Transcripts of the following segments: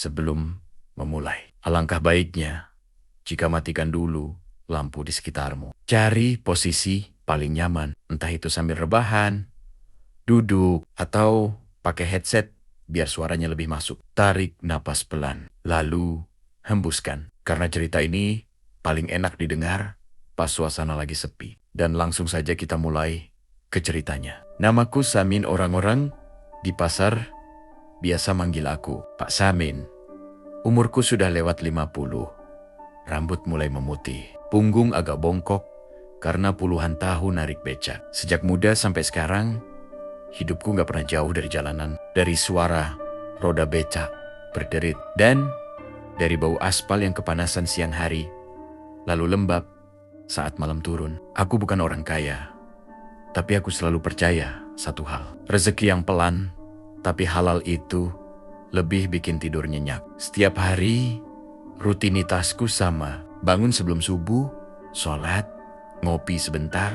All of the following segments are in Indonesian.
sebelum memulai. Alangkah baiknya jika matikan dulu lampu di sekitarmu. Cari posisi paling nyaman, entah itu sambil rebahan, duduk, atau pakai headset biar suaranya lebih masuk. Tarik napas pelan, lalu hembuskan. Karena cerita ini paling enak didengar pas suasana lagi sepi. Dan langsung saja kita mulai ke ceritanya. Namaku Samin, orang-orang di pasar biasa manggil aku Pak Samin. Umurku sudah lewat 50. Rambut mulai memutih. Punggung agak bongkok karena puluhan tahun narik becak. Sejak muda sampai sekarang, hidupku gak pernah jauh dari jalanan. Dari suara roda becak berderit. Dan dari bau aspal yang kepanasan siang hari, lalu lembab saat malam turun. Aku bukan orang kaya, tapi aku selalu percaya satu hal. Rezeki yang pelan, tapi halal itu lebih bikin tidur nyenyak. Setiap hari, rutinitasku sama. Bangun sebelum subuh, sholat, ngopi sebentar,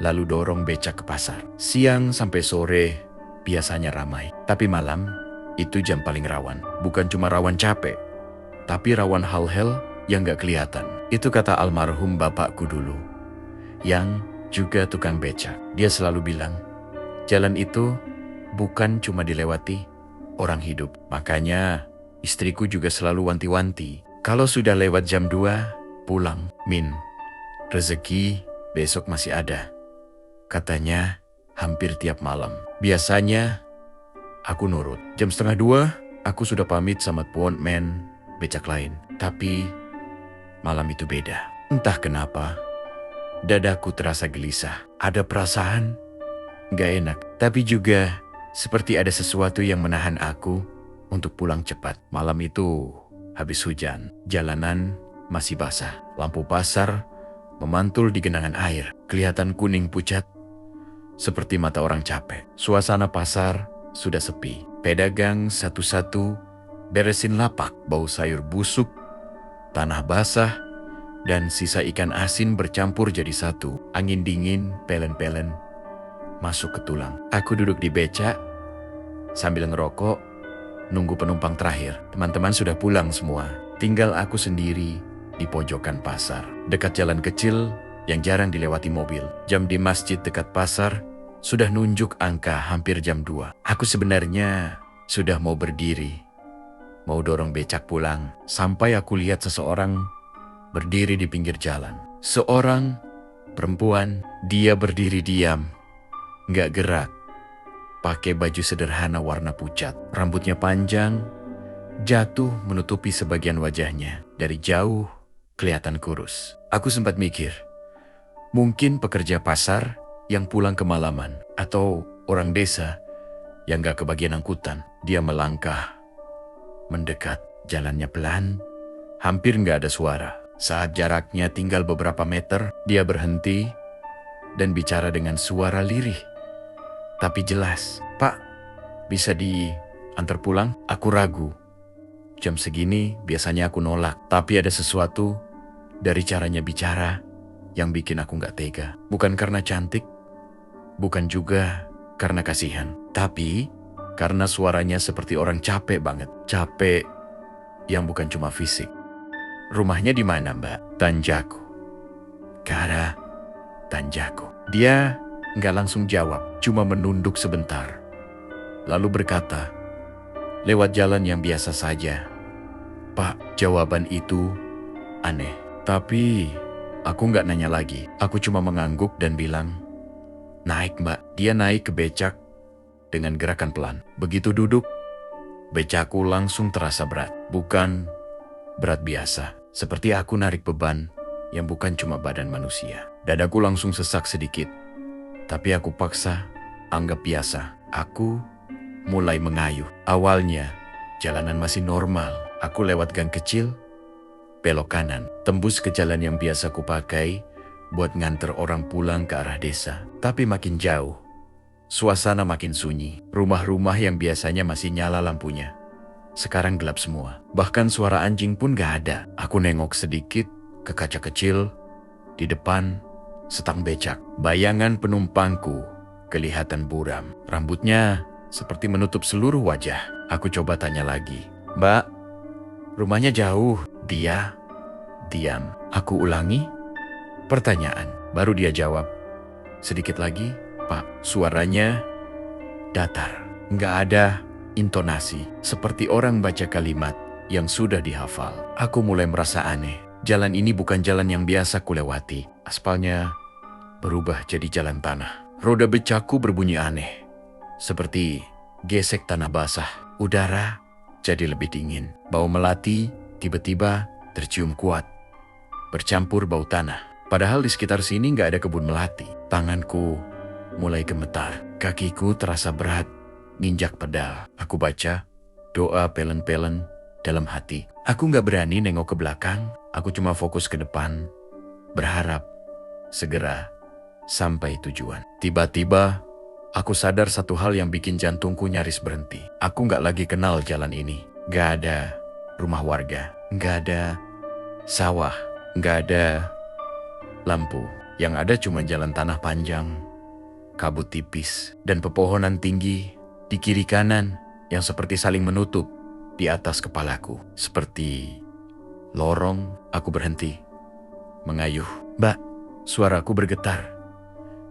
lalu dorong becak ke pasar. Siang sampai sore biasanya ramai. Tapi malam, itu jam paling rawan. Bukan cuma rawan capek, tapi rawan hal-hal yang gak kelihatan. Itu kata almarhum bapakku dulu, yang juga tukang becak. Dia selalu bilang, jalan itu bukan cuma dilewati orang hidup. Makanya istriku juga selalu wanti-wanti. Kalau sudah lewat jam 2, pulang. Min, rezeki besok masih ada. Katanya hampir tiap malam. Biasanya aku nurut. Jam 1:30 aku sudah pamit sama appointment becak lain. Tapi malam itu beda. Entah kenapa, dadaku terasa gelisah. Ada perasaan gak enak. Tapi juga seperti ada sesuatu yang menahan aku untuk pulang cepat. Malam itu habis hujan. Jalanan masih basah. Lampu pasar memantul di genangan air. Kelihatan kuning pucat seperti mata orang capek. Suasana pasar sudah sepi. Pedagang satu-satu beresin lapak. Bau sayur busuk, tanah basah, dan sisa ikan asin bercampur jadi satu. Angin dingin, pelen-pelen masuk ke tulang. Aku duduk di becak sambil ngerokok, nunggu penumpang terakhir. Teman-teman sudah pulang semua. Tinggal aku sendiri di pojokan pasar. Dekat jalan kecil yang jarang dilewati mobil. Jam di masjid dekat pasar sudah nunjuk angka hampir jam 2. Aku sebenarnya sudah mau berdiri, mau dorong becak pulang, sampai aku lihat seseorang berdiri di pinggir jalan. Seorang perempuan, dia berdiri diam, gak gerak. Pakai baju sederhana warna pucat. Rambutnya panjang, jatuh menutupi sebagian wajahnya. Dari jauh, kelihatan kurus. Aku sempat mikir, mungkin pekerja pasar yang pulang kemalaman, atau orang desa yang gak kebagian angkutan. Dia melangkah, mendekat. Jalannya pelan, hampir gak ada suara. Saat jaraknya tinggal beberapa meter, dia berhenti dan bicara dengan suara lirih tapi jelas. Pak, bisa diantar pulang? Aku ragu. Jam segini biasanya aku nolak, tapi ada sesuatu dari caranya bicara yang bikin aku gak tega. Bukan karena cantik, bukan juga karena kasihan, tapi karena suaranya seperti orang capek banget. Capek yang bukan cuma fisik. Rumahnya di mana, Mbak? Tanjaku. Kara, Tanjaku. Dia gak langsung jawab, cuma menunduk sebentar. Lalu berkata, lewat jalan yang biasa saja. Pak, jawaban itu aneh. Tapi aku gak nanya lagi. Aku cuma mengangguk dan bilang, naik, Mbak. Dia naik ke becak dengan gerakan pelan. Begitu duduk, becakku langsung terasa berat. Bukan berat biasa, seperti aku narik beban yang bukan cuma badan manusia. Dadaku langsung sesak sedikit. Tapi aku paksa anggap biasa. Aku mulai mengayuh. Awalnya jalanan masih normal. Aku lewat gang kecil, belok kanan, tembus ke jalan yang biasa kupakai buat nganter orang pulang ke arah desa. Tapi makin jauh, suasana makin sunyi. Rumah-rumah yang biasanya masih nyala lampunya sekarang gelap semua. Bahkan suara anjing pun gak ada. Aku nengok sedikit ke kaca kecil di depan setang becak. Bayangan penumpangku kelihatan buram. Rambutnya seperti menutup seluruh wajah. Aku coba tanya lagi, Mbak, Rumahnya jauh. Dia diam. Aku ulangi pertanyaan. Baru dia jawab. Sedikit lagi, Pak. Suaranya datar. Nggak ada intonasi. Seperti orang baca kalimat yang sudah dihafal. Aku mulai merasa aneh. Jalan ini bukan jalan yang biasa kulewati. Aspalnya berubah jadi jalan tanah. Roda becaku berbunyi aneh. Seperti gesek tanah basah. Udara jadi lebih dingin. Bau melati tiba-tiba tercium kuat. Bercampur bau tanah. Padahal di sekitar sini nggak ada kebun melati. Tanganku mulai gemetar. Kakiku terasa berat nginjak pedal. Aku baca doa pelen-pelen dalam hati. Aku nggak berani nengok ke belakang. Aku cuma fokus ke depan. Berharap segera sampai tujuan. Tiba-tiba aku sadar satu hal yang bikin jantungku nyaris berhenti. Aku nggak lagi kenal jalan ini. Nggak ada rumah warga. Nggak ada sawah. Nggak ada lampu. Yang ada cuma jalan tanah panjang, kabut tipis, dan pepohonan tinggi di kiri kanan yang seperti saling menutup di atas kepalaku. Seperti lorong. Aku berhenti, mengayuh. Mbak, suaraku bergetar.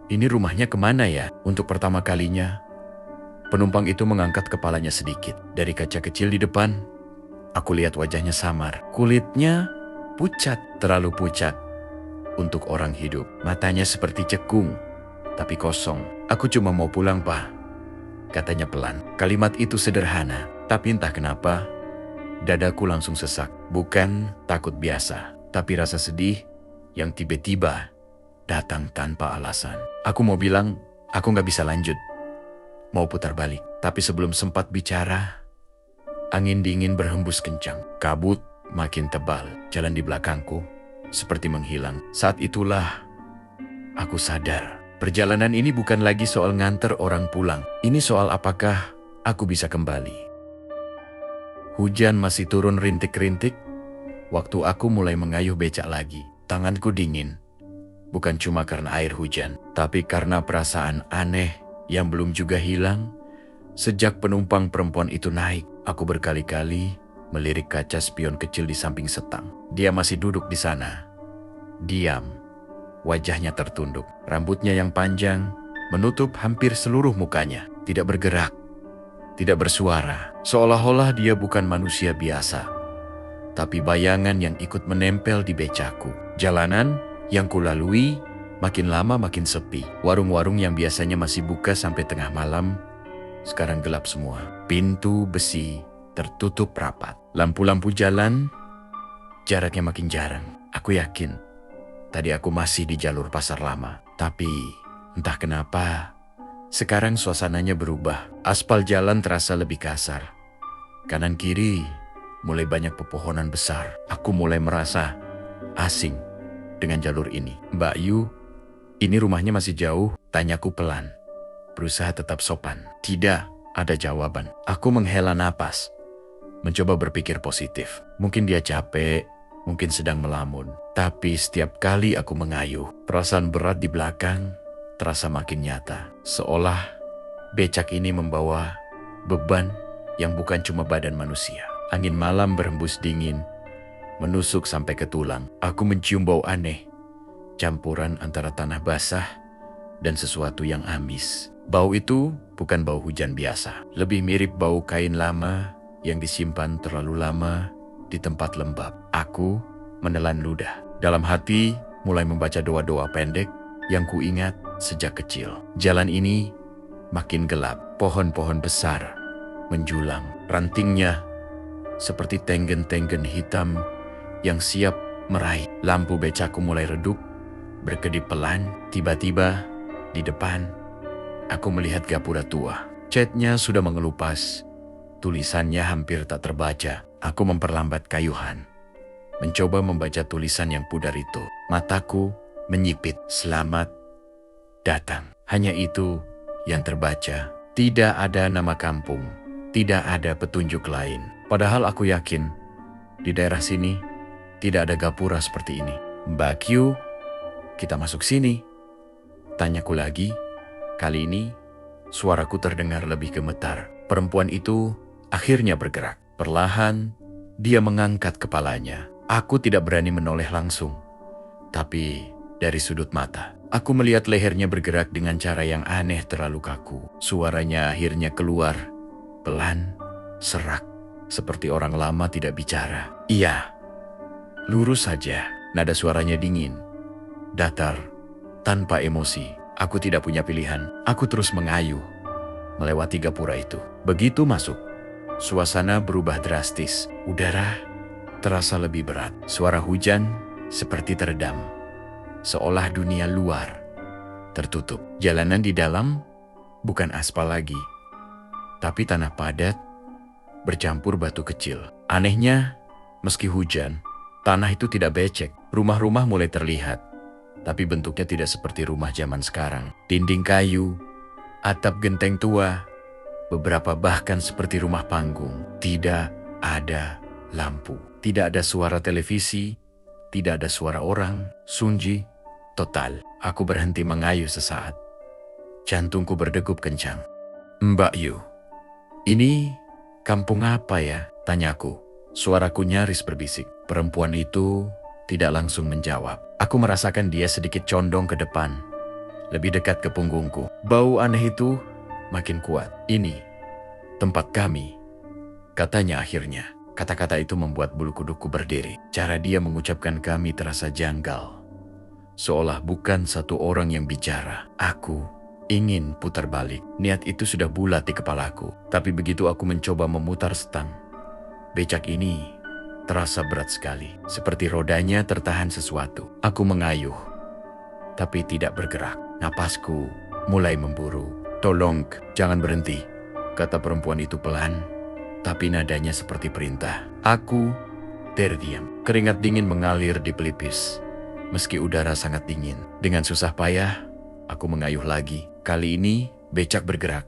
Ini rumahnya kemana ya? Untuk pertama kalinya, penumpang itu mengangkat kepalanya sedikit. Dari kaca kecil di depan, aku lihat wajahnya samar. Kulitnya pucat, terlalu pucat untuk orang hidup. Matanya seperti cekung, tapi kosong. Aku cuma mau pulang, Pak, katanya pelan. Kalimat itu sederhana, tapi entah kenapa, dadaku langsung sesak. Bukan takut biasa, tapi rasa sedih yang tiba-tiba datang tanpa alasan. Aku mau bilang, aku nggak bisa lanjut. Mau putar balik. Tapi sebelum sempat bicara, angin dingin berhembus kencang. Kabut makin tebal. Jalan di belakangku seperti menghilang. Saat itulah aku sadar. Perjalanan ini bukan lagi soal nganter orang pulang. Ini soal apakah aku bisa kembali. Hujan masih turun rintik-rintik. Waktu aku mulai mengayuh becak lagi. Tanganku dingin. Bukan cuma karena air hujan, tapi karena perasaan aneh yang belum juga hilang. Sejak penumpang perempuan itu naik, aku berkali-kali melirik kaca spion kecil di samping setang. Dia masih duduk di sana. Diam. Wajahnya tertunduk. Rambutnya yang panjang menutup hampir seluruh mukanya. Tidak bergerak. Tidak bersuara. Seolah-olah dia bukan manusia biasa. Tapi bayangan yang ikut menempel di becakku. Jalanan yang kulalui makin lama makin sepi. Warung-warung yang biasanya masih buka sampai tengah malam sekarang gelap semua. Pintu besi tertutup rapat. Lampu-lampu jalan jaraknya makin jarang. Aku yakin tadi aku masih di jalur pasar lama. Tapi entah kenapa sekarang suasananya berubah. Aspal jalan terasa lebih kasar. Kanan kiri mulai banyak pepohonan besar. Aku mulai merasa asing dengan jalur ini. Mbak Yu, ini rumahnya masih jauh? Tanyaku pelan. Berusaha tetap sopan. Tidak ada jawaban. Aku menghela napas. Mencoba berpikir positif. Mungkin dia capek, mungkin sedang melamun. Tapi setiap kali aku mengayuh, perasaan berat di belakang terasa makin nyata. Seolah becak ini membawa beban yang bukan cuma badan manusia. Angin malam berhembus dingin, menusuk sampai ke tulang. Aku mencium bau aneh, campuran antara tanah basah dan sesuatu yang amis. Bau itu bukan bau hujan biasa. Lebih mirip bau kain lama yang disimpan terlalu lama di tempat lembab. Aku menelan ludah. Dalam hati mulai membaca doa-doa pendek yang kuingat sejak kecil. Jalan ini makin gelap. Pohon-pohon besar menjulang. Rantingnya seperti tenggen-tenggen hitam yang siap meraih. Lampu becakku mulai redup, berkedip pelan. Tiba-tiba di depan, aku melihat gapura tua. Catnya sudah mengelupas. Tulisannya hampir tak terbaca. Aku memperlambat kayuhan, mencoba membaca tulisan yang pudar itu. Mataku menyipit. Selamat datang. Hanya itu yang terbaca. Tidak ada nama kampung. Tidak ada petunjuk lain. Padahal aku yakin di daerah sini tidak ada gapura seperti ini. Mbak Q, kita masuk sini. Tanyaku lagi. Kali ini suaraku terdengar lebih gemetar. Perempuan itu akhirnya bergerak. Perlahan Dia mengangkat kepalanya. Aku tidak berani menoleh langsung. Tapi dari sudut mata, aku melihat lehernya bergerak dengan cara yang aneh terlalu kaku. Suaranya akhirnya keluar, pelan, serak, seperti orang lama tidak bicara. Iya, lurus saja. Nada suaranya dingin, datar, tanpa emosi. Aku tidak punya pilihan. Aku terus mengayuh, melewati gapura itu. Begitu masuk, suasana berubah drastis. Udara terasa lebih berat. Suara hujan seperti teredam, seolah dunia luar tertutup. Jalanan di dalam bukan aspal lagi, tapi tanah padat bercampur batu kecil. Anehnya, meski hujan, tanah itu tidak becek. Rumah-rumah mulai terlihat, tapi bentuknya tidak seperti rumah zaman sekarang. Dinding kayu, atap genteng tua, beberapa bahkan seperti rumah panggung. Tidak ada lampu, tidak ada suara televisi, tidak ada suara orang. Sunyi total. Aku berhenti mengayuh sesaat. Jantungku berdegup kencang. "Mbak Yu, ini kampung apa ya?" tanyaku. Suaraku nyaris berbisik. Perempuan itu tidak langsung menjawab. Aku merasakan dia sedikit condong ke depan, lebih dekat ke punggungku. Bau aneh itu makin kuat. "Ini tempat kami," katanya akhirnya. Kata-kata itu membuat bulu kuduku berdiri. Cara dia mengucapkan kami terasa janggal, seolah bukan satu orang yang bicara. Aku ingin putar balik. Niat itu sudah bulat di kepalaku. Tapi begitu aku mencoba memutar stang, becak ini terasa berat sekali. Seperti rodanya tertahan sesuatu. Aku mengayuh, tapi tidak bergerak. Napasku mulai memburu. "Tolong, jangan berhenti," kata perempuan itu pelan, tapi nadanya seperti perintah. Aku terdiam. Keringat dingin mengalir di pelipis, meski udara sangat dingin. Dengan susah payah, aku mengayuh lagi. Kali ini becak bergerak,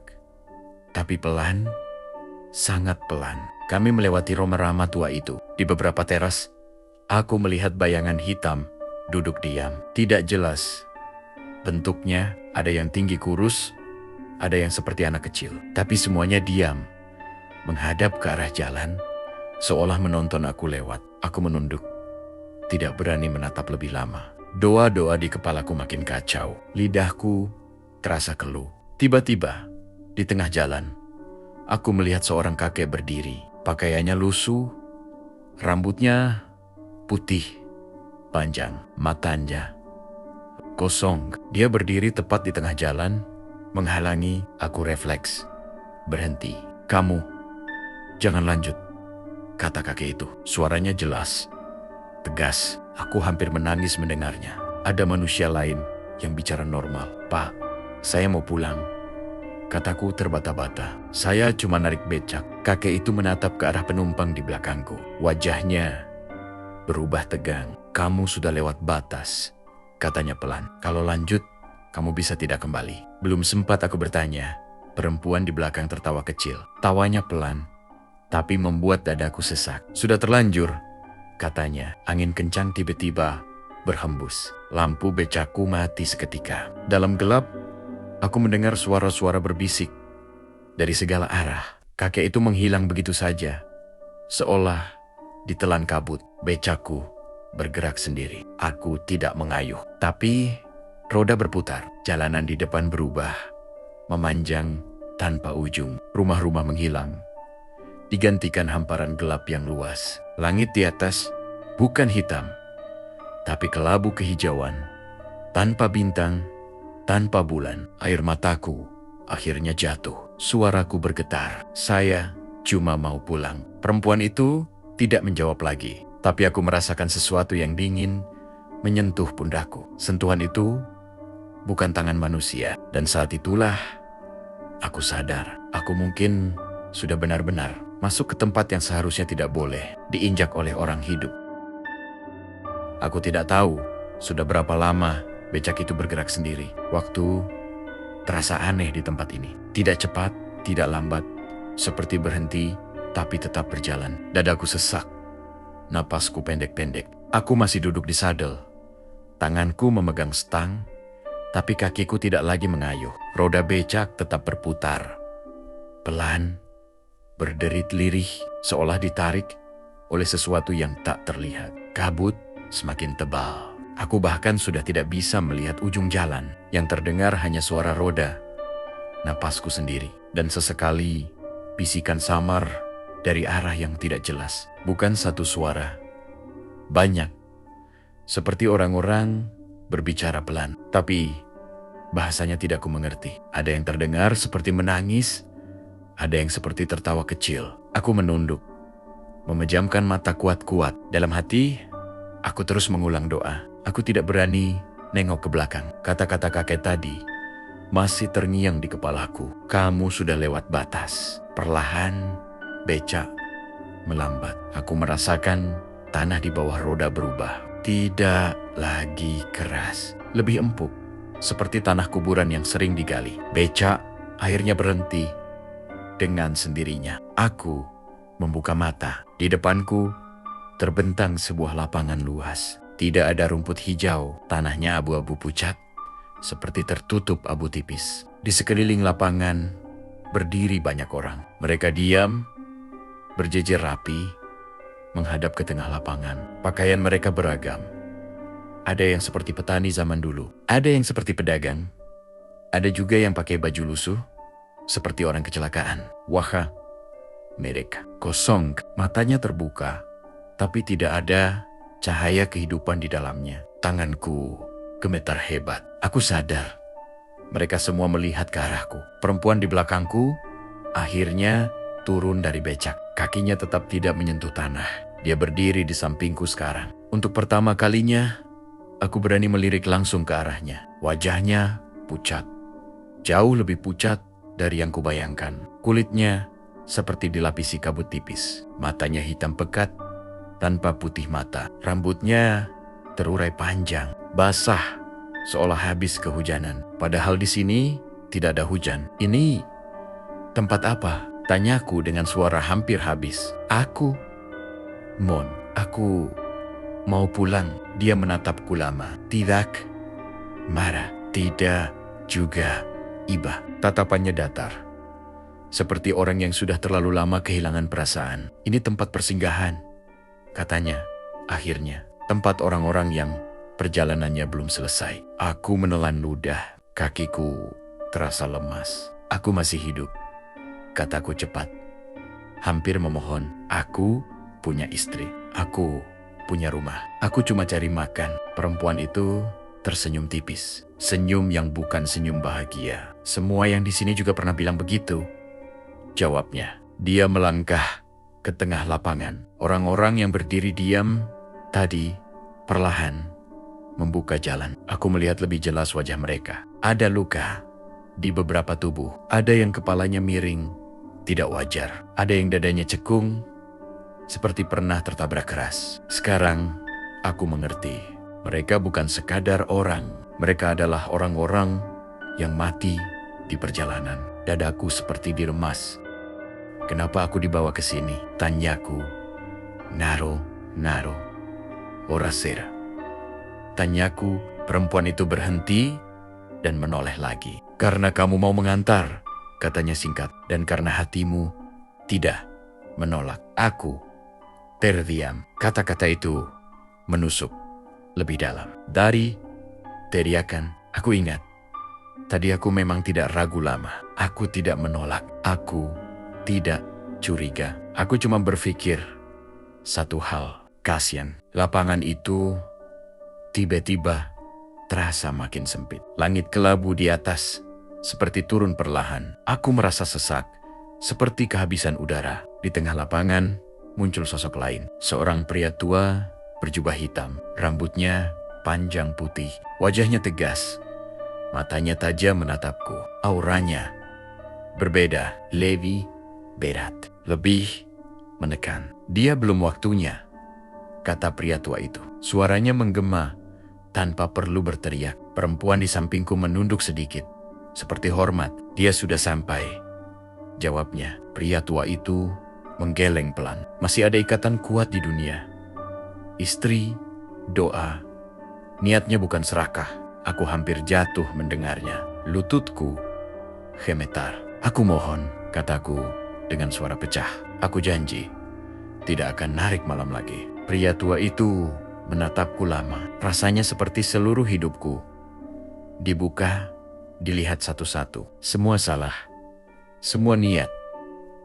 tapi pelan, sangat pelan. Kami melewati rumah-rumah tua itu. Di beberapa teras, aku melihat bayangan hitam duduk diam. Tidak jelas bentuknya, ada yang tinggi kurus, ada yang seperti anak kecil. Tapi semuanya diam, menghadap ke arah jalan, seolah menonton aku lewat. Aku menunduk, tidak berani menatap lebih lama. Doa-doa di kepalaku makin kacau. Lidahku terasa keluh. Tiba-tiba, di tengah jalan, aku melihat seorang kakek berdiri. Pakaiannya lusuh, rambutnya putih, panjang, matanya kosong. Dia berdiri tepat di tengah jalan, menghalangi. Aku refleks, berhenti. "Kamu, jangan lanjut," kata kakek itu. Suaranya jelas, tegas. Aku hampir menangis mendengarnya. Ada manusia lain yang bicara normal. "Pak, saya mau pulang," kataku terbata-bata. "Saya cuma narik becak." Kakek itu menatap ke arah penumpang di belakangku. Wajahnya berubah tegang. "Kamu sudah lewat batas," katanya pelan. "Kalau lanjut, kamu bisa tidak kembali." Belum sempat aku bertanya, perempuan di belakang tertawa kecil. Tawanya pelan, tapi membuat dadaku sesak. "Sudah terlanjur," katanya. Angin kencang tiba-tiba berhembus. Lampu becakku mati seketika. Dalam gelap, aku mendengar suara-suara berbisik dari segala arah. Kakek itu menghilang begitu saja, seolah ditelan kabut. Becakku bergerak sendiri. Aku tidak mengayuh, tapi roda berputar. Jalanan di depan berubah, memanjang tanpa ujung. Rumah-rumah menghilang, digantikan hamparan gelap yang luas. Langit di atas bukan hitam, tapi kelabu kehijauan, tanpa bintang, tanpa bulan. Air mataku akhirnya jatuh. Suaraku bergetar. "Saya cuma mau pulang." Perempuan itu tidak menjawab lagi, tapi aku merasakan sesuatu yang dingin menyentuh pundakku. Sentuhan itu bukan tangan manusia. Dan saat itulah aku sadar, aku mungkin sudah benar-benar masuk ke tempat yang seharusnya tidak boleh diinjak oleh orang hidup. Aku tidak tahu sudah berapa lama becak itu bergerak sendiri. Waktu terasa aneh di tempat ini. Tidak cepat, tidak lambat, seperti berhenti, tapi tetap berjalan. Dadaku sesak, napasku pendek-pendek. Aku masih duduk di sadel. Tanganku memegang stang, tapi kakiku tidak lagi mengayuh. Roda becak tetap berputar, pelan, berderit lirih, seolah ditarik oleh sesuatu yang tak terlihat. Kabut semakin tebal. Aku bahkan sudah tidak bisa melihat ujung jalan. Yang terdengar hanya suara roda, napasku sendiri, dan sesekali bisikan samar dari arah yang tidak jelas. Bukan satu suara, banyak. Seperti orang-orang berbicara pelan, tapi bahasanya tidak ku mengerti. Ada yang terdengar seperti menangis, ada yang seperti tertawa kecil. Aku menunduk, memejamkan mata kuat-kuat. Dalam hati, aku terus mengulang doa. Aku tidak berani nengok ke belakang. Kata-kata kakek tadi masih terngiang di kepalaku. Kamu sudah lewat batas. Perlahan, becak melambat. Aku merasakan tanah di bawah roda berubah. Tidak lagi keras, lebih empuk, seperti tanah kuburan yang sering digali. Becak akhirnya berhenti dengan sendirinya. Aku membuka mata. Di depanku terbentang sebuah lapangan luas. Tidak ada rumput hijau, tanahnya abu-abu pucat, seperti tertutup abu tipis. Di sekeliling lapangan berdiri banyak orang. Mereka diam, berjejer rapi, menghadap ke tengah lapangan. Pakaian mereka beragam. Ada yang seperti petani zaman dulu, ada yang seperti pedagang, ada juga yang pakai baju lusuh, seperti orang kecelakaan. Wah, mereka kosong, matanya terbuka, tapi tidak ada cahaya kehidupan di dalamnya. Tanganku gemetar hebat. Aku sadar mereka semua melihat ke arahku. Perempuan di belakangku akhirnya turun dari becak. Kakinya tetap tidak menyentuh tanah. Dia berdiri di sampingku sekarang. Untuk pertama kalinya, aku berani melirik langsung ke arahnya. Wajahnya pucat, jauh lebih pucat dari yang kubayangkan. Kulitnya seperti dilapisi kabut tipis. Matanya hitam pekat, tanpa putih mata. Rambutnya terurai panjang, basah, seolah habis kehujanan. Padahal di sini tidak ada hujan. Ini tempat apa? Tanyaku dengan suara hampir habis. Aku mau pulang. Dia menatapku lama. Tidak marah, tidak juga iba. Tatapannya datar, seperti orang yang sudah terlalu lama kehilangan perasaan. Ini tempat persinggahan, katanya. Akhirnya, tempat orang-orang yang perjalanannya belum selesai. Aku menelan ludah. Kakiku terasa lemas. Aku masih hidup, kataku cepat, hampir memohon. Aku punya istri, aku punya rumah, aku cuma cari makan. Perempuan itu tersenyum tipis, senyum yang bukan senyum bahagia. Semua yang di sini juga pernah bilang begitu, jawabnya. Dia melangkah ke tengah lapangan. Orang-orang yang berdiri diam tadi perlahan membuka jalan. Aku melihat lebih jelas wajah mereka. Ada luka di beberapa tubuh. Ada yang kepalanya miring, tidak wajar. Ada yang dadanya cekung, seperti pernah tertabrak keras. Sekarang aku mengerti. Mereka bukan sekadar orang. Mereka adalah orang-orang yang mati di perjalanan. Dadaku seperti diremas. Kenapa aku dibawa ke sini? Tanyaku. Naro, ora sera. Tanyaku. Perempuan itu berhenti dan menoleh lagi. Karena kamu mau mengantar, katanya singkat. Dan karena hatimu tidak menolak. Aku terdiam. Kata-kata itu menusuk lebih dalam. Dari teriakan, aku ingat. Tadi aku memang tidak ragu lama. Aku tidak menolak. Aku tidak curiga. Aku cuma berpikir satu hal. Kasian. Lapangan itu tiba-tiba terasa makin sempit. Langit kelabu di atas seperti turun perlahan. Aku merasa sesak, seperti kehabisan udara. Di tengah lapangan muncul sosok lain. Seorang pria tua berjubah hitam. Rambutnya panjang putih. Wajahnya tegas. Matanya tajam menatapku. Auranya berbeda. Levi berat. Lebih menekan. Dia belum waktunya, kata pria tua itu. Suaranya menggema tanpa perlu berteriak. Perempuan di sampingku menunduk sedikit, seperti hormat. Dia sudah sampai, jawabnya. Pria tua itu menggeleng pelan. Masih ada ikatan kuat di dunia. Istri, doa, niatnya bukan serakah. Aku hampir jatuh mendengarnya. Lututku gemetar. Aku mohon, kataku dengan suara pecah. Aku janji tidak akan narik malam lagi. Pria tua itu menatapku lama. Rasanya seperti seluruh hidupku dibuka, dilihat satu-satu. Semua salah, semua niat,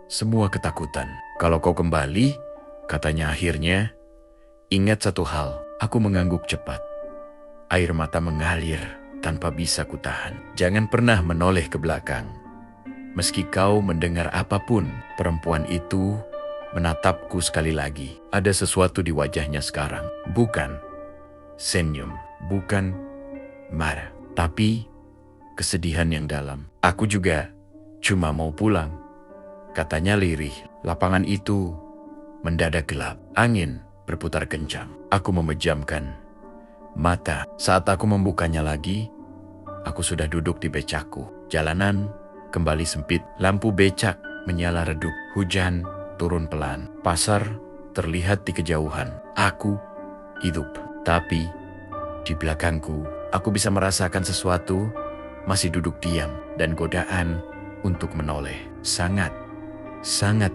semua ketakutan. Kalau kau kembali, katanya akhirnya, ingat satu hal. Aku mengangguk cepat. Air mata mengalir tanpa bisa kutahan. Jangan pernah menoleh ke belakang. Meski kau mendengar apapun, perempuan itu menatapku sekali lagi. Ada sesuatu di wajahnya sekarang. Bukan senyum, bukan marah, tapi kesedihan yang dalam. Aku juga cuma mau pulang, katanya lirih. Lapangan itu mendadak gelap. Angin berputar kencang. Aku memejamkan mata. Saat aku membukanya lagi, aku sudah duduk di becakku. Jalanan kembali sempit. Lampu becak menyala redup. Hujan turun pelan. Pasar terlihat di kejauhan. Aku hidup. Tapi di belakangku, aku bisa merasakan sesuatu masih duduk diam. Dan godaan untuk menoleh sangat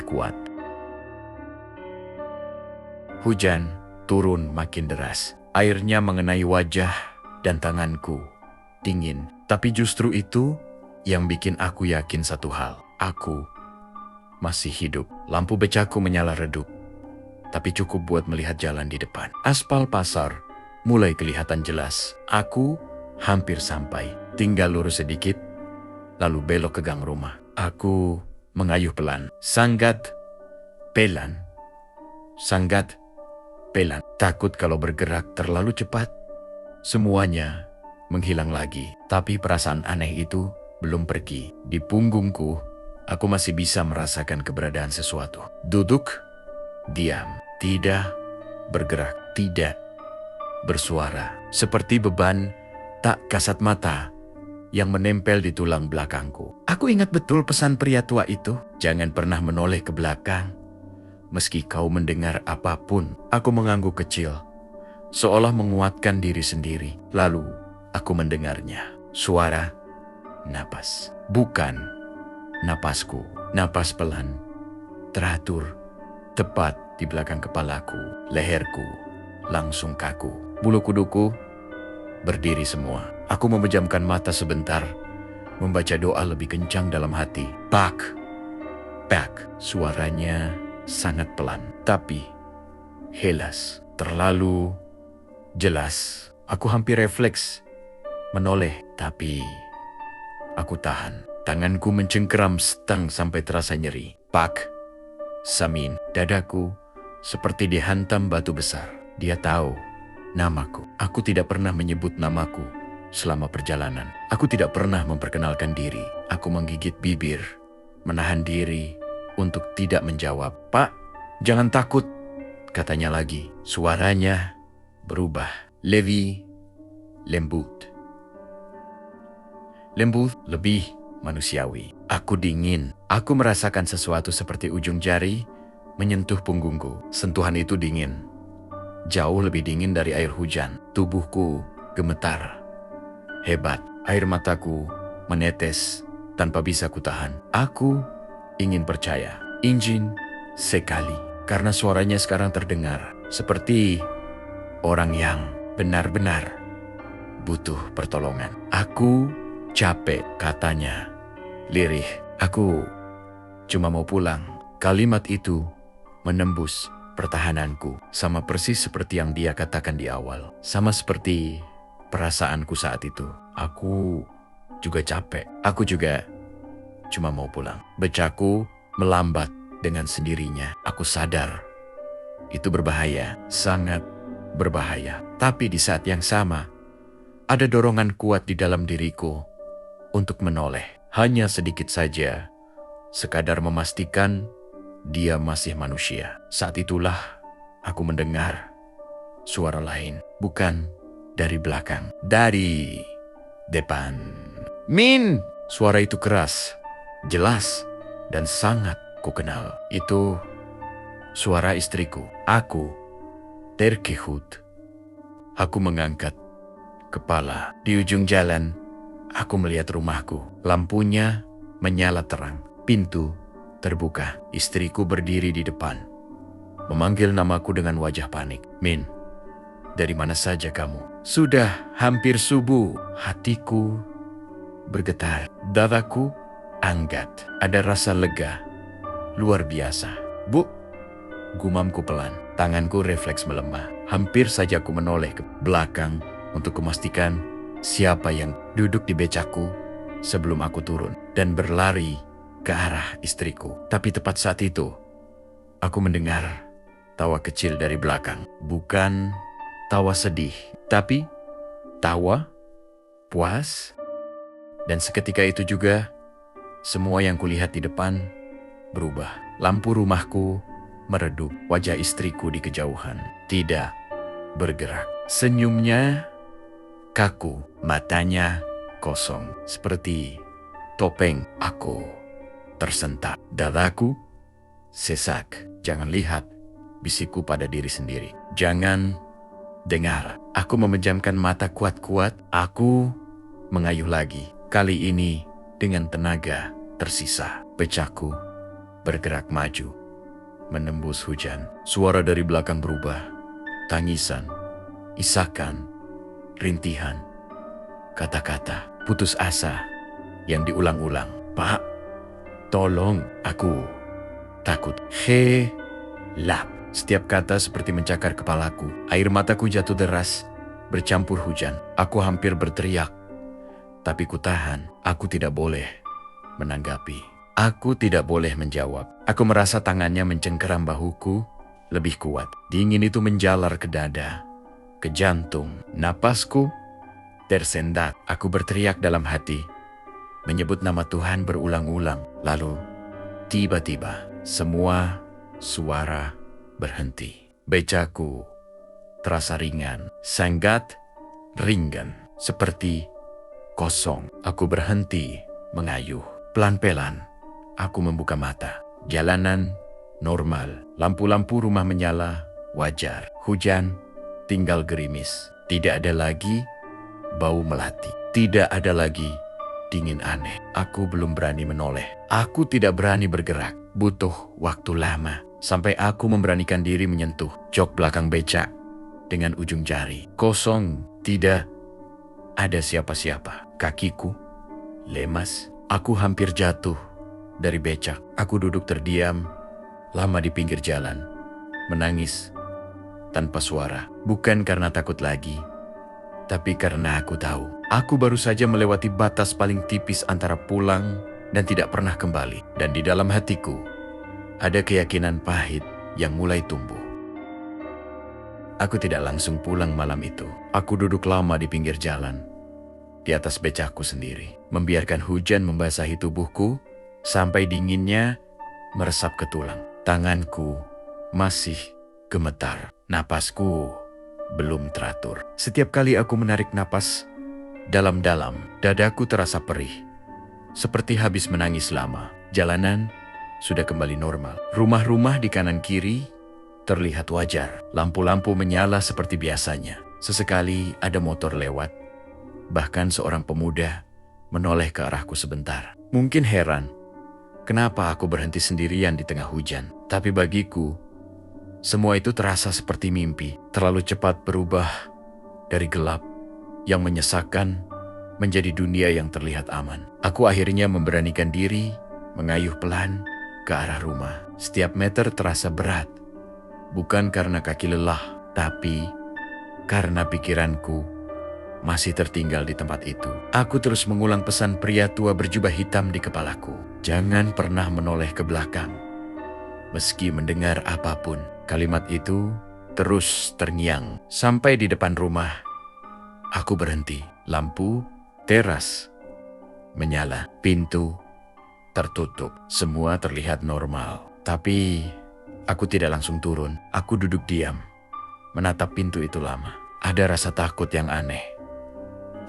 kuat. Hujan turun makin deras. Airnya mengenai wajah dan tanganku. Dingin. Tapi justru itu yang bikin aku yakin satu hal. Aku masih hidup. Lampu becakku menyala redup. Tapi cukup buat melihat jalan di depan. Aspal pasar mulai kelihatan jelas. Aku hampir sampai. Tinggal lurus sedikit, lalu belok ke gang rumah. Aku mengayuh pelan. Sangat pelan. Takut kalau bergerak terlalu cepat, semuanya menghilang lagi. Tapi perasaan aneh itu belum pergi. Di punggungku, aku masih bisa merasakan keberadaan sesuatu. Duduk, diam, tidak bergerak, tidak bersuara. Seperti beban tak kasat mata yang menempel di tulang belakangku. Aku ingat betul pesan pria tua itu. Jangan pernah menoleh ke belakang. Meski kau mendengar apapun. Aku mengangguk kecil, seolah menguatkan diri sendiri. Lalu aku mendengarnya. Suara napas. Bukan napasku. Napas pelan, teratur, tepat di belakang kepalaku. Leherku langsung kaku. Bulu kuduku berdiri semua. Aku memejamkan mata sebentar, membaca doa lebih kencang dalam hati. Pak. Suaranya sangat pelan, tapi jelas. Terlalu jelas. Aku hampir refleks menoleh, tapi aku tahan. Tanganku mencengkeram stang sampai terasa nyeri. Pak Samin. Dadaku seperti dihantam batu besar. Dia tahu namaku. Aku tidak pernah menyebut namaku selama perjalanan. Aku tidak pernah memperkenalkan diri. Aku menggigit bibir, menahan diri untuk tidak menjawab. Pak, jangan takut, katanya lagi. Suaranya berubah. Lembut, lebih manusiawi. Aku dingin. Aku merasakan sesuatu seperti ujung jari menyentuh punggungku. Sentuhan itu dingin. Jauh lebih dingin dari air hujan. Tubuhku gemetar. Hebat. Air mataku menetes tanpa bisa kutahan. Aku ingin percaya. Ingin sekali. Karena suaranya sekarang terdengar seperti orang yang benar-benar butuh pertolongan. Aku capek, katanya lirih. Aku cuma mau pulang. Kalimat itu menembus pertahananku. Sama persis seperti yang dia katakan di awal. Sama seperti perasaanku saat itu. Aku juga capek. Aku juga cuma mau pulang. Becakku melambat dengan sendirinya. Aku sadar itu berbahaya, sangat berbahaya. Tapi di saat yang sama, ada dorongan kuat di dalam diriku untuk menoleh. Hanya sedikit saja, sekadar memastikan dia masih manusia. Saat itulah aku mendengar suara lain. Bukan dari belakang, dari depan. Min! Suara itu keras, jelas, dan sangat kukenal. Itu suara istriku. Aku terkejut. Aku mengangkat kepala. Di ujung jalan, aku melihat rumahku. Lampunya menyala terang. Pintu terbuka. Istriku berdiri di depan. memanggil namaku dengan wajah panik. Min, dari mana saja kamu? Sudah hampir subuh. Hatiku bergetar, dadaku anggat. Ada rasa lega luar biasa. Bu, gumamku pelan. Tanganku refleks melemah. Hampir saja aku menoleh ke belakang untuk memastikan siapa yang duduk di becakku sebelum aku turun dan berlari ke arah istriku. Tapi tepat saat itu, aku mendengar tawa kecil dari belakang. Bukan tawa sedih, tapi tawa puas. Dan seketika itu juga, semua yang kulihat di depan berubah. Lampu rumahku meredup, wajah istriku di kejauhan tidak bergerak. Senyumnya kaku, matanya kosong, seperti topeng. Aku tersentak, dadaku sesak. Jangan lihat, bisikku pada diri sendiri. Jangan dengar. Aku memejamkan mata kuat-kuat. Aku mengayuh lagi. Kali ini dengan tenaga tersisa. Becakku bergerak maju, menembus hujan. Suara dari belakang berubah. Tangisan, isakan, rintihan, kata-kata putus asa yang diulang-ulang. Pak, tolong, aku takut. Lap. Setiap kata seperti mencakar kepalaku. Air mataku jatuh deras, bercampur hujan. Aku hampir berteriak, tapi kutahan. Aku tidak boleh menanggapi. Aku tidak boleh menjawab. Aku merasa tangannya mencengkeram bahuku lebih kuat. Dingin itu menjalar ke dada, ke jantung. Napasku tersendat. Aku berteriak dalam hati, menyebut nama Tuhan berulang-ulang. Lalu, tiba-tiba, semua suara berhenti. Becakku terasa ringan, sangat ringan, seperti kosong. Aku berhenti mengayuh. Pelan-pelan, aku membuka mata. Jalanan normal, lampu-lampu rumah menyala, wajar. Hujan tinggal gerimis. Tidak ada lagi bau melati. Tidak ada lagi dingin aneh. Aku belum berani menoleh. Aku tidak berani bergerak. Butuh waktu lama sampai aku memberanikan diri menyentuh jok belakang becak dengan ujung jari. Kosong, tidak ada siapa-siapa. Kakiku lemas. Aku hampir jatuh dari becak. Aku duduk terdiam lama di pinggir jalan, menangis tanpa suara. Bukan karena takut lagi, tapi karena aku tahu aku baru saja melewati batas paling tipis antara pulang dan tidak pernah kembali. Dan di dalam hatiku ada keyakinan pahit yang mulai tumbuh. Aku tidak langsung pulang malam itu. Aku duduk lama di pinggir jalan, di atas becakku sendiri, membiarkan hujan membasahi tubuhku sampai dinginnya meresap ke tulang. Tanganku masih gemetar. Napasku belum teratur. Setiap kali aku menarik napas dalam-dalam, dadaku terasa perih, seperti habis menangis lama. Jalanan sudah kembali normal. Rumah-rumah di kanan kiri terlihat wajar. Lampu-lampu menyala seperti biasanya. Sesekali ada motor lewat. Bahkan seorang pemuda menoleh ke arahku sebentar. Mungkin heran, kenapa aku berhenti sendirian di tengah hujan. Tapi bagiku, semua itu terasa seperti mimpi. Terlalu cepat berubah dari gelap yang menyesakkan menjadi dunia yang terlihat aman. Aku akhirnya memberanikan diri mengayuh pelan ke arah rumah. Setiap meter terasa berat. Bukan karena kaki lelah, tapi karena pikiranku masih tertinggal di tempat itu. Aku terus mengulang pesan pria tua berjubah hitam di kepalaku. Jangan pernah menoleh ke belakang, meski mendengar apapun. Kalimat itu terus terngiang. Sampai di depan rumah, aku berhenti. Lampu teras menyala. Pintu tertutup. Semua terlihat normal. Tapi aku tidak langsung turun. Aku duduk diam, menatap pintu itu lama. Ada rasa takut yang aneh.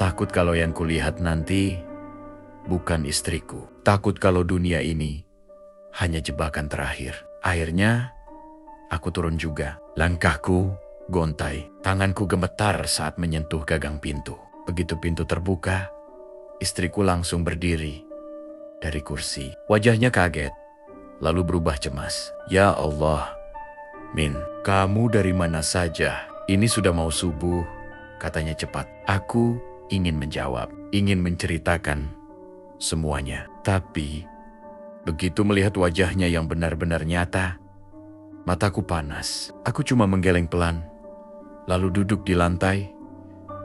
Takut kalau yang kulihat nanti bukan istriku. Takut kalau dunia ini hanya jebakan terakhir. Akhirnya aku turun juga. Langkahku gontai. Tanganku gemetar saat menyentuh gagang pintu. Begitu pintu terbuka, istriku langsung berdiri dari kursi. Wajahnya kaget, lalu berubah cemas. Ya Allah, Min, kamu dari mana saja? Ini sudah mau subuh, katanya cepat. Aku ingin menjawab, ingin menceritakan semuanya. Tapi, begitu melihat wajahnya yang benar-benar nyata, mataku panas. Aku cuma menggeleng pelan, lalu duduk di lantai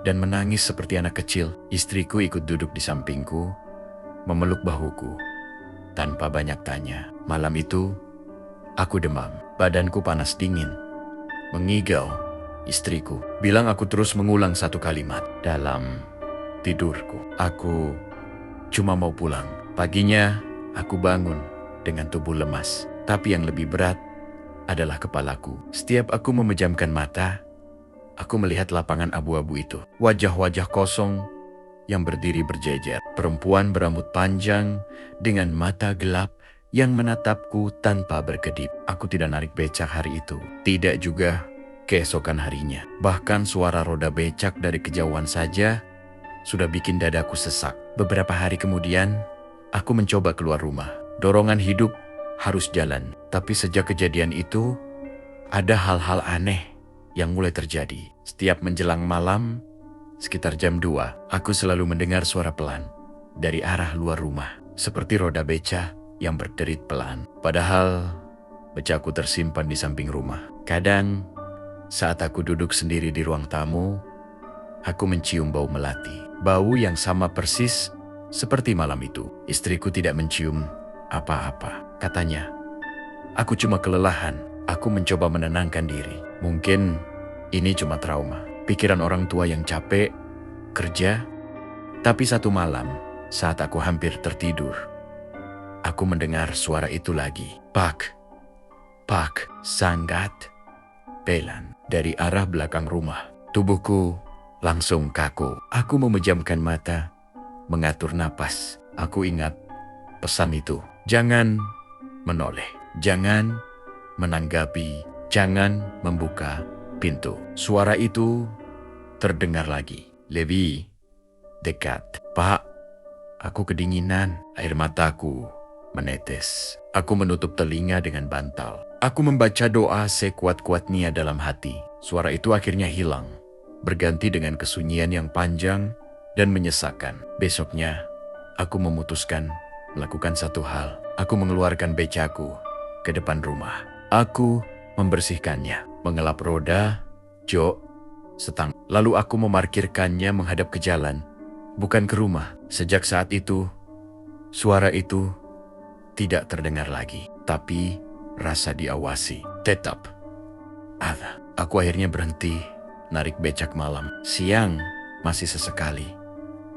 dan menangis seperti anak kecil. Istriku ikut duduk di sampingku, memeluk bahuku tanpa banyak tanya. Malam itu, aku demam, badanku panas dingin. Mengigau, istriku bilang aku terus mengulang satu kalimat dalam tidurku. Aku cuma mau pulang. Paginya, aku bangun dengan tubuh lemas. Tapi yang lebih berat adalah kepalaku. Setiap aku memejamkan mata, aku melihat lapangan abu-abu itu. Wajah-wajah kosong yang berdiri berjejer. Perempuan berambut panjang dengan mata gelap yang menatapku tanpa berkedip. Aku tidak narik becak hari itu. Tidak juga keesokan harinya. Bahkan suara roda becak dari kejauhan saja sudah bikin dadaku sesak. Beberapa hari kemudian, aku mencoba keluar rumah. Dorongan hidup harus jalan. Tapi sejak kejadian itu, ada hal-hal aneh yang mulai terjadi. Setiap menjelang malam, sekitar jam 2, aku selalu mendengar suara pelan dari arah luar rumah. Seperti roda beca yang berderit pelan. Padahal, becaku tersimpan di samping rumah. Kadang, saat aku duduk sendiri di ruang tamu, aku mencium bau melati. Bau yang sama persis seperti malam itu. Istriku tidak mencium apa-apa. Katanya, aku cuma kelelahan. Aku mencoba menenangkan diri. Mungkin ini cuma trauma. Pikiran orang tua yang capek, kerja. Tapi satu malam, saat aku hampir tertidur, aku mendengar suara itu lagi. Pak, sangat pelan dari arah belakang rumah. Tubuhku langsung kaku. Aku memejamkan mata, mengatur napas. Aku ingat pesan itu. Jangan menoleh, jangan menanggapi, jangan membuka pintu. Suara itu terdengar lagi, lebih dekat. Pak, aku kedinginan. Air mataku menetes. Aku menutup telinga dengan bantal. Aku membaca doa sekuat-kuatnya dalam hati. Suara itu akhirnya hilang, berganti dengan kesunyian yang panjang dan menyesakan. Besoknya, aku memutuskan melakukan satu hal. Aku mengeluarkan becaku ke depan rumah. Aku membersihkannya, mengelap roda, jok, setang. Lalu aku memarkirkannya menghadap ke jalan, bukan ke rumah. Sejak saat itu, suara itu tidak terdengar lagi. Tapi rasa diawasi tetap ada. Aku akhirnya berhenti narik becak malam. Siang masih sesekali.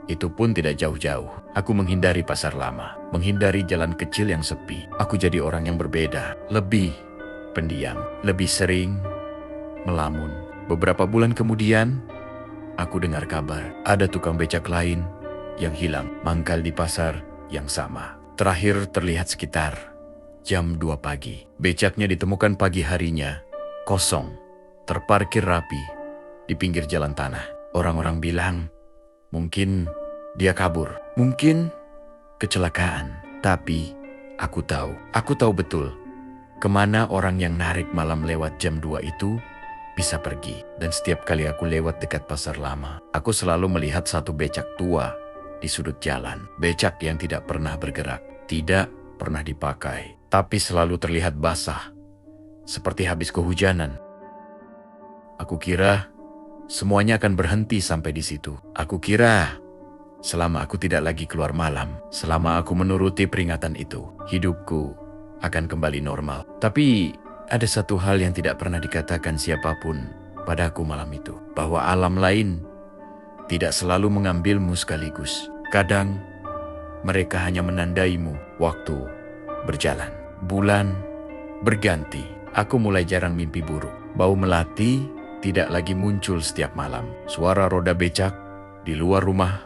Itu pun tidak jauh-jauh. Aku menghindari pasar lama, menghindari jalan kecil yang sepi. Aku jadi orang yang berbeda, lebih pendiam, lebih sering melamun. Beberapa bulan kemudian, aku dengar kabar ada tukang becak lain yang hilang, mangkal di pasar yang sama. Terakhir terlihat sekitar jam 2 pagi. Becaknya ditemukan pagi harinya, kosong, terparkir rapi di pinggir jalan tanah. Orang-orang bilang, mungkin dia kabur, mungkin kecelakaan. Tapi aku tahu betul kemana orang yang narik malam lewat jam 2 itu bisa pergi. Dan setiap kali aku lewat dekat pasar lama, aku selalu melihat satu becak tua di sudut jalan. Becak yang tidak pernah bergerak, tidak pernah dipakai, tapi selalu terlihat basah, seperti habis kehujanan. Aku kira semuanya akan berhenti sampai di situ. Aku kira selama aku tidak lagi keluar malam, selama aku menuruti peringatan itu, hidupku akan kembali normal. Tapi ada satu hal yang tidak pernah dikatakan siapapun padaku malam itu, bahwa alam lain tidak selalu mengambilmu sekaligus. Kadang mereka hanya menandaimu. Waktu berjalan, bulan berganti. Aku mulai jarang mimpi buruk. Bau melati tidak lagi muncul setiap malam. Suara roda becak di luar rumah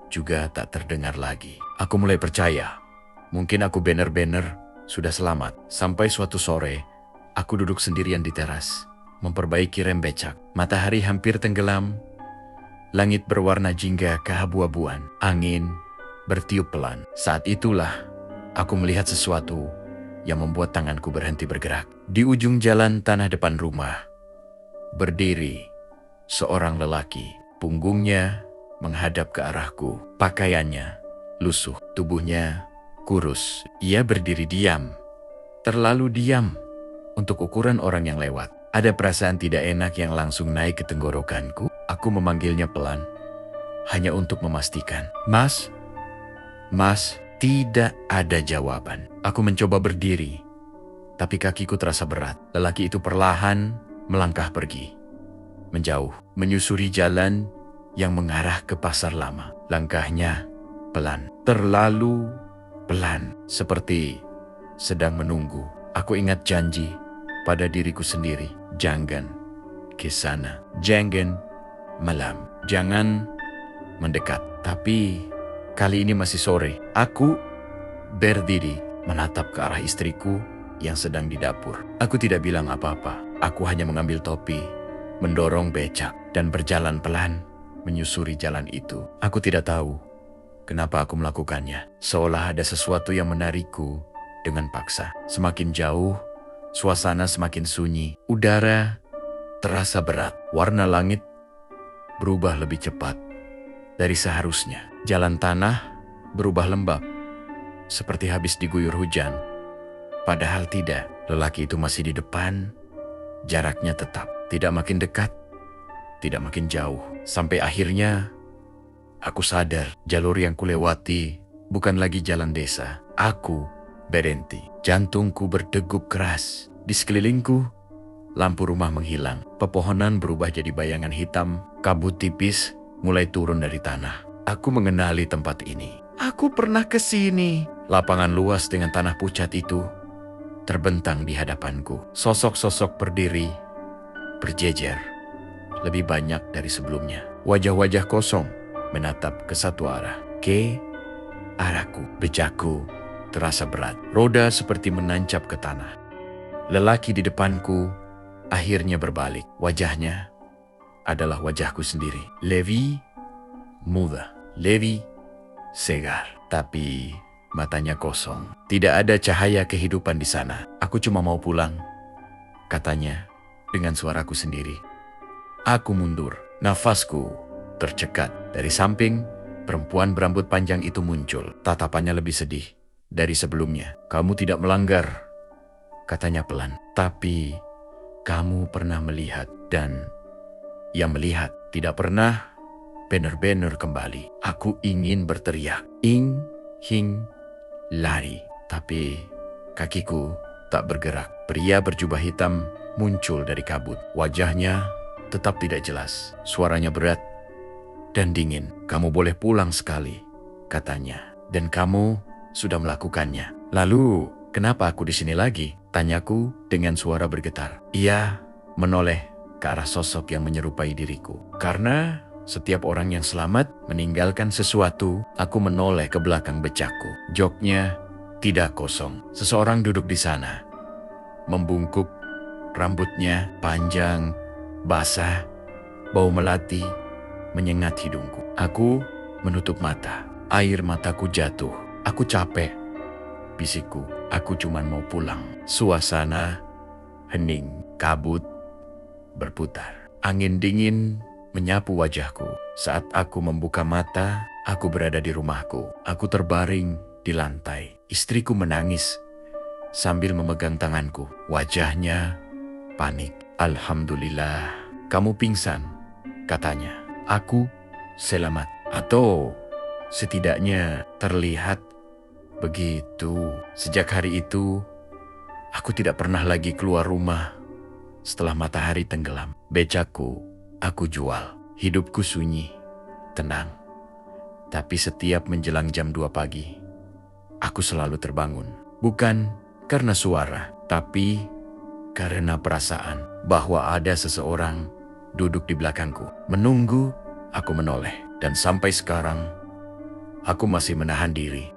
juga tak terdengar lagi. Aku mulai percaya, mungkin aku benar-benar sudah selamat. Sampai suatu sore, aku duduk sendirian di teras, memperbaiki rem becak. Matahari hampir tenggelam, langit berwarna jingga keabu-abuan, angin bertiup pelan. Saat itulah aku melihat sesuatu yang membuat tanganku berhenti bergerak. Di ujung jalan tanah depan rumah, berdiri seorang lelaki. Punggungnya menghadap ke arahku. Pakaiannya lusuh, tubuhnya kurus. Ia berdiri diam, terlalu diam untuk ukuran orang yang lewat. Ada perasaan tidak enak yang langsung naik ke tenggorokanku. Aku memanggilnya pelan, hanya untuk memastikan. Mas, Mas, tidak ada jawaban. Aku mencoba berdiri, tapi kakiku terasa berat. Lelaki itu perlahan melangkah pergi, menjauh, menyusuri jalan yang mengarah ke pasar lama. Langkahnya pelan, terlalu pelan, seperti sedang menunggu. Aku ingat janji pada diriku sendiri. Jangan ke sana, jangan malam, jangan mendekat. Tapi kali ini masih sore. Aku berdiri menatap ke arah istriku yang sedang di dapur. Aku tidak bilang apa-apa. Aku hanya mengambil topi, mendorong becak, dan berjalan pelan menyusuri jalan itu. Aku tidak tahu kenapa aku melakukannya. Seolah ada sesuatu yang menarikku dengan paksa. Semakin jauh, suasana semakin sunyi. Udara terasa berat. Warna langit berubah lebih cepat dari seharusnya. Jalan tanah berubah lembab, seperti habis diguyur hujan. Padahal tidak. Lelaki itu masih di depan. Jaraknya tetap tidak makin dekat, tidak makin jauh. Sampai akhirnya aku sadar jalur yang kulewati bukan lagi jalan desa. Aku berhenti. Jantungku berdegup keras. Di sekelilingku, lampu rumah menghilang. Pepohonan berubah jadi bayangan hitam. Kabut tipis mulai turun dari tanah. Aku mengenali tempat ini. Aku pernah ke sini. Lapangan luas dengan tanah pucat itu terbentang di hadapanku. Sosok-sosok berdiri, berjejer, lebih banyak dari sebelumnya. Wajah-wajah kosong menatap ke satu arah, ke arahku. Bejakku terasa berat. Roda seperti menancap ke tanah. Lelaki di depanku akhirnya berbalik. Wajahnya adalah wajahku sendiri. Levi muda, Levi segar, tapi matanya kosong. Tidak ada cahaya kehidupan di sana. Aku cuma mau pulang, katanya dengan suaraku sendiri. Aku mundur. Nafasku tercekat. Dari samping, perempuan berambut panjang itu muncul. Tatapannya lebih sedih dari sebelumnya. Kamu tidak melanggar, katanya pelan. Tapi kamu pernah melihat, dan yang melihat tidak pernah benar-benar kembali. Aku ingin berteriak, hing, lari. Tapi kakiku tak bergerak. Pria berjubah hitam muncul dari kabut. Wajahnya tetap tidak jelas. Suaranya berat dan dingin. Kamu boleh pulang sekali, katanya. Dan kamu sudah melakukannya. Lalu, kenapa aku di sini lagi? Tanyaku dengan suara bergetar. Ia menoleh ke arah sosok yang menyerupai diriku. Karena setiap orang yang selamat meninggalkan sesuatu. Aku menoleh ke belakang becakku. Joknya tidak kosong. Seseorang duduk di sana, membungkuk, rambutnya panjang, basah, bau melati menyengat hidungku. Aku menutup mata. Air mataku jatuh. Aku capek, bisikku. Aku cuma mau pulang. Suasana hening, kabut berputar. Angin dingin menyapu wajahku. Saat aku membuka mata, aku berada di rumahku. Aku terbaring di lantai. Istriku menangis sambil memegang tanganku. Wajahnya panik. Alhamdulillah, kamu pingsan, katanya. Aku selamat. Atau setidaknya terlihat begitu. Sejak hari itu, aku tidak pernah lagi keluar rumah setelah matahari tenggelam. Becakku aku jual. Hidupku sunyi, tenang. Tapi setiap menjelang jam 2 pagi, aku selalu terbangun. Bukan karena suara, tapi karena perasaan bahwa ada seseorang duduk di belakangku. Menunggu aku menoleh. Dan sampai sekarang, aku masih menahan diri